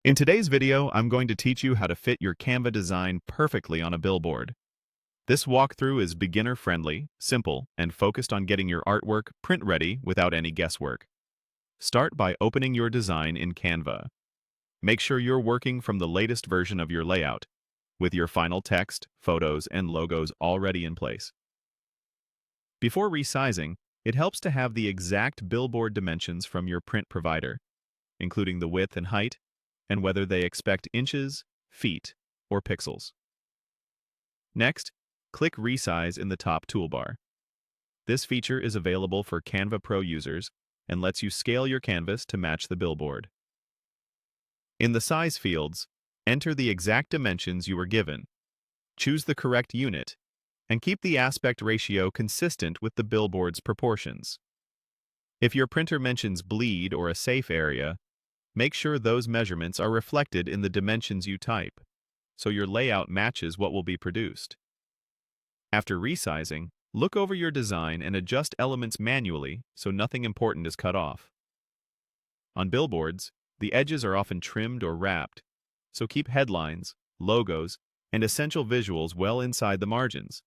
In today's video, I'm going to teach you how to fit your Canva design perfectly on a billboard. This walkthrough is beginner-friendly, simple, and focused on getting your artwork print-ready without any guesswork. Start by opening your design in Canva. Make sure you're working from the latest version of your layout, with your final text, photos, and logos already in place. Before resizing, it helps to have the exact billboard dimensions from your print provider, including the width and height, and whether they expect inches, feet, or pixels. Next, click Resize in the top toolbar. This feature is available for Canva Pro users and lets you scale your canvas to match the billboard. In the size fields, enter the exact dimensions you were given, choose the correct unit, and keep the aspect ratio consistent with the billboard's proportions. If your printer mentions bleed or a safe area, make sure those measurements are reflected in the dimensions you type, so your layout matches what will be produced. After resizing, look over your design and adjust elements manually so nothing important is cut off. On billboards, the edges are often trimmed or wrapped, so keep headlines, logos, and essential visuals well inside the margins.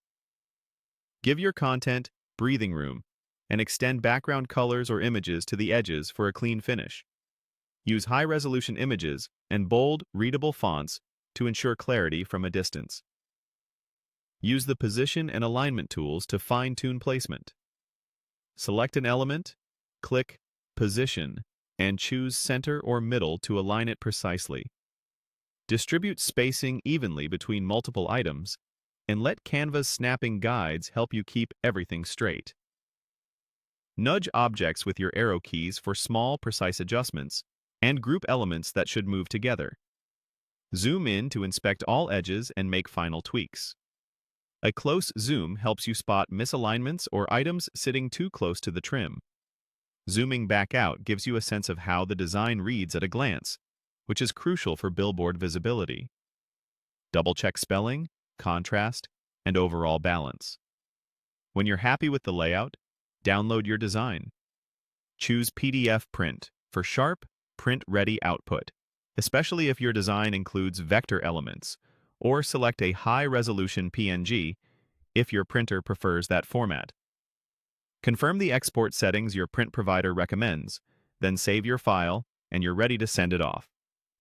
Give your content breathing room and extend background colors or images to the edges for a clean finish. Use high-resolution images and bold, readable fonts to ensure clarity from a distance. Use the position and alignment tools to fine-tune placement. Select an element, click Position, and choose Center or Middle to align it precisely. Distribute spacing evenly between multiple items, and let Canva's snapping guides help you keep everything straight. Nudge objects with your arrow keys for small, precise adjustments, and group elements that should move together. Zoom in to inspect all edges and make final tweaks. A close zoom helps you spot misalignments or items sitting too close to the trim. Zooming back out gives you a sense of how the design reads at a glance, which is crucial for billboard visibility. Double-check spelling, contrast, and overall balance. When you're happy with the layout, download your design. Choose PDF print for sharp, print-ready output, especially if your design includes vector elements, or select a high-resolution PNG if your printer prefers that format. Confirm the export settings your print provider recommends, then save your file, and you're ready to send it off.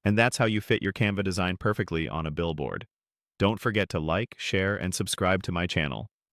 And that's how you fit your Canva design perfectly on a billboard. Don't forget to like, share, and subscribe to my channel.